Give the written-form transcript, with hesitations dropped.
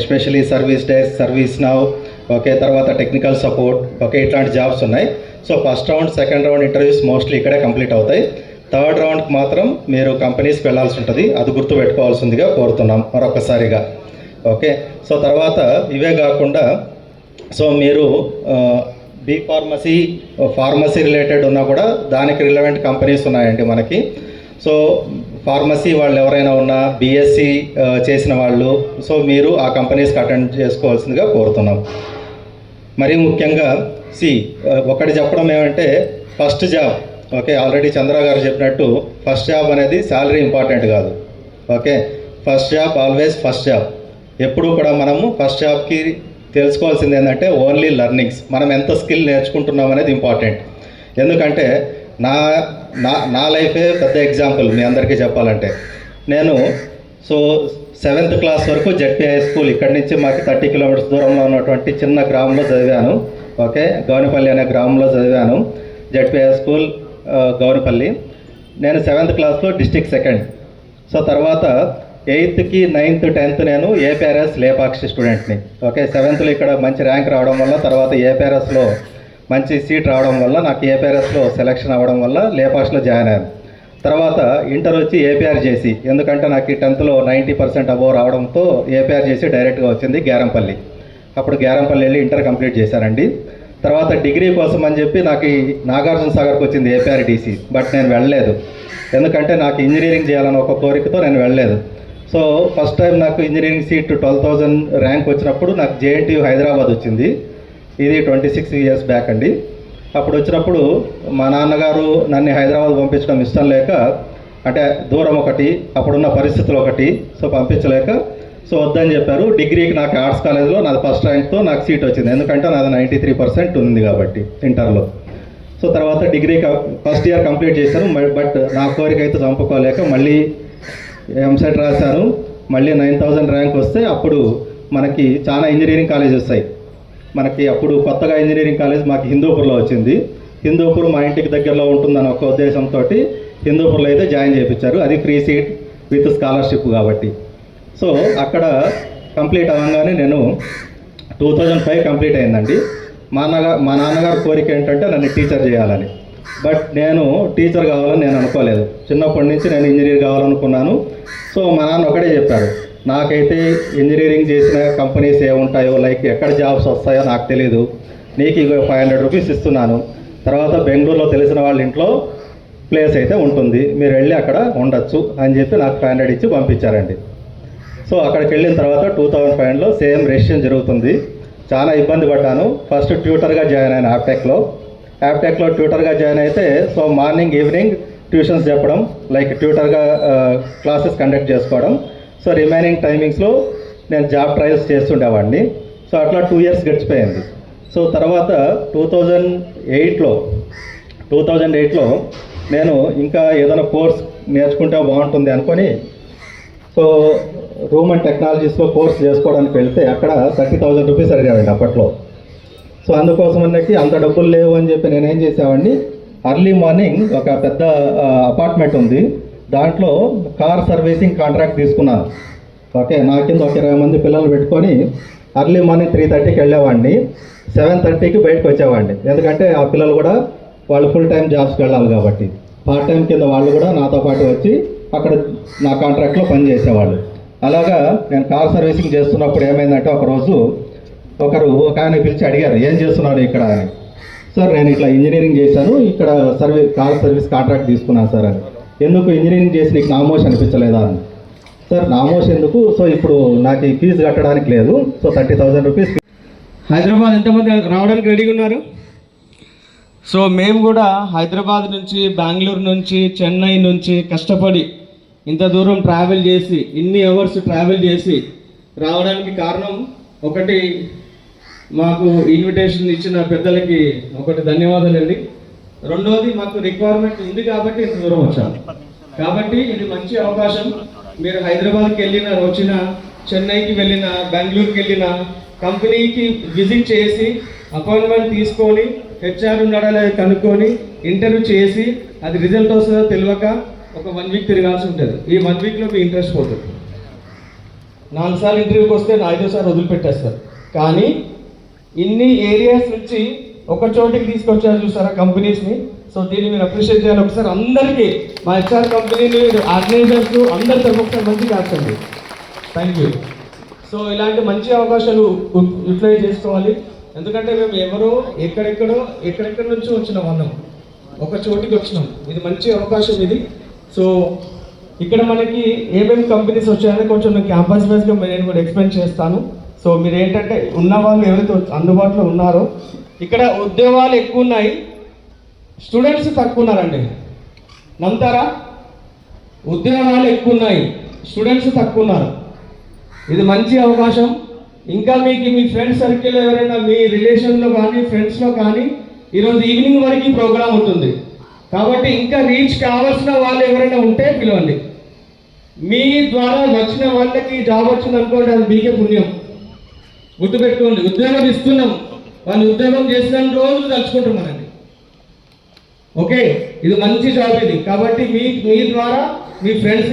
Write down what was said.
Especially service desk, service now, okay, తర్వాత technical support, okay, ఇట్లాంటి jobs ఉన్నాయి. So first round, second round interviews mostly ఇక్కడే complete అవుతాయి. Third రౌండ్కి మాత్రం మీరు కంపెనీస్కి వెళ్ళాల్సి ఉంటుంది. అది గుర్తుపెట్టుకోవాల్సిందిగా కోరుతున్నాం మరొకసారిగా. ఓకే, సో తర్వాత ఇవే కాకుండా సో మీరు బీ ఫార్మసీ రిలేటెడ్ ఉన్నా కూడా దానికి రిలవెంట్ కంపెనీస్ ఉన్నాయండి మనకి. సో ఫార్మసీ వాళ్ళు ఎవరైనా ఉన్నా, బీఎస్సీ చేసిన వాళ్ళు, సో మీరు ఆ కంపెనీస్కి అటెండ్ చేసుకోవాల్సిందిగా కోరుతున్నాం. మరీ ముఖ్యంగా ఒకటి చెప్పడం ఏమంటే ఫస్ట్ జాబ్, ఓకే, ఆల్రెడీ చంద్ర గారు చెప్పినట్టు ఫస్ట్ జాబ్ అనేది శాలరీ ఇంపార్టెంట్ కాదు. Okay, first job always first job. ఎప్పుడూ కూడా మనము ఫస్ట్ జాబ్కి తెలుసుకోవాల్సింది ఏంటంటే ఓన్లీ లెర్నింగ్స్, మనం ఎంత స్కిల్ నేర్చుకుంటున్నాం అనేది ఇంపార్టెంట్. ఎందుకంటే నా లైఫే పెద్ద ఎగ్జాంపుల్ మీ అందరికీ చెప్పాలంటే. నేను సో 7th క్లాస్ వరకు జెడ్పీ హై స్కూల్ ఇక్కడి నుంచి మాకు 30 కిలోమీటర్స్ దూరంలో ఉన్నటువంటి చిన్న గ్రామంలో చదివాను. ఓకే, గౌనిపల్లి అనే గ్రామంలో చదివాను, జెడ్పీ హై స్కూల్ గౌనిపల్లి. నేను 7th క్లాస్లో డిస్ట్రిక్ట్ సెకండ్. సో తర్వాత 8th, 9th, 10th నేను ఏపీఆర్ఎస్ లేపాక్షి స్టూడెంట్ని. ఓకే, 7thలో ఇక్కడ మంచి ర్యాంక్ రావడం వల్ల, తర్వాత ఏపీఆర్ఎస్లో మంచి సీట్ రావడం వల్ల, నాకు ఏపీఆర్ఎస్లో సెలెక్షన్ అవ్వడం వల్ల లేపాక్షిలో జాయిన్ అయ్యాను. తర్వాత ఇంటర్ వచ్చి ఏపీఆర్ చేసి, ఎందుకంటే నాకు 10thలో 90% అబోవ్ రావడంతో ఏపీఆర్ చేసి డైరెక్ట్గా వచ్చింది గ్యారంపల్లి. అప్పుడు గ్యారంపల్లి వెళ్ళి ఇంటర్ కంప్లీట్ చేశానండి. తర్వాత డిగ్రీ కోసం అని చెప్పి నాకు నాగార్జున సాగర్కి వచ్చింది ఏపీఆర్ డీసీ, బట్ నేను వెళ్ళలేదు. ఎందుకంటే నాకు ఇంజనీరింగ్ చేయాలని ఒక కోరికతో నేను వెళ్ళలేదు. సో ఫస్ట్ టైం నాకు ఇంజనీరింగ్ సీట్ 12,000 ర్యాంక్ వచ్చినప్పుడు నాకు జేఎన్టీయూ హైదరాబాద్ వచ్చింది. ఇది 26 years బ్యాక్ అండి. అప్పుడు వచ్చినప్పుడు మా నాన్నగారు నన్ను హైదరాబాద్ పంపించడం ఇష్టం లేక, అంటే దూరం ఒకటి, అప్పుడున్న పరిస్థితులు ఒకటి, సో పంపించలేక సో వద్దని చెప్పారు. డిగ్రీకి నాకు ఆర్ట్స్ కాలేజ్లో నాది ఫస్ట్ ర్యాంక్తో నాకు సీట్ వచ్చింది, ఎందుకంటే నాది 93% ఉంది కాబట్టి ఇంటర్లో. సో తర్వాత డిగ్రీ ఫస్ట్ ఇయర్ కంప్లీట్ చేశాను. బట్ నా కోరిక అయితే చంపుకోలేక మళ్ళీ ఎంసెట్ రాశాను. మళ్ళీ 9,000 ర్యాంక్ వస్తే అప్పుడు మనకి చాలా ఇంజనీరింగ్ కాలేజ్ వస్తాయి. మనకి అప్పుడు కొత్తగా ఇంజనీరింగ్ కాలేజ్ మాకు హిందూపూర్లో వచ్చింది. హిందూపూర్ మా ఇంటికి దగ్గరలో ఉంటుందని ఒక ఉద్దేశంతో హిందూపూర్లో అయితే జాయిన్ చేయించారు. అది ఫ్రీ సీట్ విత్ స్కాలర్షిప్ కాబట్టి. సో అక్కడ కంప్లీట్ అవ్వగానే నేను 2005 కంప్లీట్ అయిందండి. మా నాన్నగారు కోరిక ఏంటంటే నన్ను టీచర్ చేయాలని. బట్ నేను టీచర్ కావాలని నేను అనుకోలేదు. చిన్నప్పటి నుంచి నేను ఇంజనీర్ కావాలనుకున్నాను. సో మా నాన్న ఒకటే చెప్పారు, నాకైతే ఇంజనీరింగ్ చేసిన కంపెనీస్ ఏముంటాయో, లైక్ ఎక్కడ జాబ్స్ వస్తాయో నాకు తెలీదు, నీకు 500 రూపీస్ ఇస్తున్నాను, తర్వాత బెంగళూరులో తెలిసిన వాళ్ళ ఇంట్లో ప్లేస్ అయితే ఉంటుంది, మీరు వెళ్ళి అక్కడ ఉండొచ్చు అని చెప్పి నాకు 500 ఇచ్చి పంపించారండి. సో అక్కడికి వెళ్ళిన తర్వాత 2005లో సేమ్ రెసిషన్ జరుగుతుంది. చాలా ఇబ్బంది పడ్డాను. ఫస్ట్ ట్యూటర్గా జాయిన్ అయిన యాప్టెక్లో ట్యూటర్గా జాయిన్ అయితే, సో మార్నింగ్ ఈవినింగ్ ట్యూషన్స్ చెప్పడం, లైక్ ట్యూటర్గా క్లాసెస్ కండక్ట్ చేసుకోవడం. సో రిమైనింగ్ టైమింగ్స్లో నేను జాబ్ ట్రయల్స్ చేస్తుండేవాడిని. సో అట్లా 2 years గడిచిపోయింది. సో తర్వాత 2008లో నేను ఇంకా ఏదైనా కోర్స్ నేర్చుకుంటే బాగుంటుంది అనుకొని సో రూమ్ అండ్ టెక్నాలజీస్లో కోర్స్ చేసుకోవడానికి వెళ్తే అక్కడ 30,000 రూపీస్ అడిగాడండి అప్పట్లో. సో అందుకోసం అన్నకి అంత డబ్బులు లేవు అని చెప్పి నేనేం చేసేవాడిని, అర్లీ మార్నింగ్ ఒక పెద్ద అపార్ట్మెంట్ ఉంది, దాంట్లో కార్ సర్వీసింగ్ కాంట్రాక్ట్ తీసుకున్నాను. ఓకే, నా కింద ఒక 20 మంది పిల్లలు పెట్టుకొని అర్లీ మార్నింగ్ 3:30కి వెళ్ళేవాడిని, 7:30కి బయటకు వచ్చేవాడిని. ఎందుకంటే ఆ పిల్లలు కూడా వాళ్ళు ఫుల్ టైం జాబ్స్కి వెళ్ళాలి కాబట్టి, పార్ట్ టైం కింద వాళ్ళు కూడా నాతో పాటు వచ్చి అక్కడ నా కాంట్రాక్ట్లో పనిచేసేవాళ్ళు. అలాగా నేను కార్ సర్వీసింగ్ చేస్తున్నప్పుడు ఏమైందంటే ఒకరోజు ఒక ఆయన పిలిచి అడిగారు, ఏం చేస్తున్నాను ఇక్కడ అని. సార్ నేను ఇట్లా ఇంజనీరింగ్ చేశాను, ఇక్కడ కార్ సర్వీస్ కాంట్రాక్ట్ తీసుకున్నాను సార్ అని. ఎందుకు ఇంజనీరింగ్ చేసి నీకు నామోష్ అనిపించలేదా అని. సార్ నామోష్ ఎందుకు, సో ఇప్పుడు నాకు ఈ ఫీజు కట్టడానికి లేదు, సో 30,000 రూపీస్. హైదరాబాద్ ఎంతమంది రావడానికి రెడీగా ఉన్నారు? సో మేము కూడా హైదరాబాద్ నుంచి, బెంగళూరు నుంచి, చెన్నై నుంచి కష్టపడి ఇంత దూరం ట్రావెల్ చేసి, ఇన్ని అవర్స్ ట్రావెల్ చేసి రావడానికి కారణం ఒకటి, మాకు ఇన్విటేషన్ ఇచ్చిన పెద్దలకి ఒకటి ధన్యవాదాలండి. రెండోది మాకు రిక్వైర్మెంట్ ఉంది కాబట్టి ఇంత దూరం వచ్చాము. కాబట్టి ఇది మంచి అవకాశం. మీరు హైదరాబాద్కి వచ్చిన, చెన్నైకి వెళ్ళిన, బెంగళూరుకి వెళ్ళిన, కంపెనీకి విజిట్ చేసి అపాయింట్మెంట్ తీసుకొని హెచ్ఆర్ ఉన్నాడా లేదా కనుక్కొని ఇంటర్వ్యూ చేసి అది రిజల్ట్ వస్తుందో తెలియక ఒక 1 week తిరగాల్సి ఉంటుంది. ఈ 1 weekలో మీ ఇంట్రెస్ట్ పోతుంది. 4 సార్లు ఇంటర్వ్యూకి వస్తే 5వ సారి వదిలిపెట్టేస్తారు. కానీ ఇన్ని ఏరియాస్ నుంచి ఒక చోటికి తీసుకొచ్చారు చూసారా కంపెనీస్ని. సో దీన్ని మీరు అప్రిషియేట్ చేయాలి ఒకసారి. అందరికీ మా హెచ్ఆర్ కంపెనీని ఆర్గనైజర్స్ అందరి తరఫు ఒకసారి మంచి కాల్చండి. Thank you. సో ఇలాంటి మంచి అవకాశాలు యూటిలైజ్ చేసుకోవాలి. ఎందుకంటే మేము ఎవరో ఎక్కడెక్కడి నుంచో వచ్చిన వాళ్ళం, ఒక చోటికి వచ్చినాం. ఇది మంచి అవకాశం ఇది. సో ఇక్కడ మనకి ఏమేమి కంపెనీస్ వచ్చాయని కొంచెం నేను క్యాంపస్ వైజ్గా నేను కూడా ఎక్స్ప్లెయిన్ చేస్తాను. సో మీరు ఏంటంటే ఉన్న వాళ్ళు ఎవరైతే అందుబాటులో ఉన్నారో, ఇక్కడ ఉద్యోగాలు ఎక్కువ ఉన్నాయి, స్టూడెంట్స్ తక్కువ ఉన్నారండి. నమ్ముతారా? ఉద్యోగాలు ఎక్కువ ఉన్నాయి, స్టూడెంట్స్ తక్కువ ఉన్నారు. ఇది మంచి అవకాశం. ఇంకా మీకు మీ ఫ్రెండ్స్ సర్కిల్ ఎవరైనా మీ రిలేషన్లో కానీ ఫ్రెండ్స్లో కానీ ఈరోజు ఈవినింగ్ వరకు ఈ ప్రోగ్రామ్ ఉంటుంది. కాబట్టి ఇంకా రీచ్ కావాల్సిన వాళ్ళు ఎవరైనా ఉంటే పిలవండి. మీ ద్వారా వచ్చిన వాళ్ళకి జాబ్ వచ్చింది అనుకోండి, అది మీకే పుణ్యం. గుర్తుపెట్టుకోండి, ఉద్యోగం ఇస్తున్నాం, వాళ్ళు ఉద్యోగం చేసిన రోజులు తలుచుకుంటున్నారండి. ఓకే, ఇది మంచి జాబ్ ఇది. కాబట్టి మీ ద్వారా మీ ఫ్రెండ్స్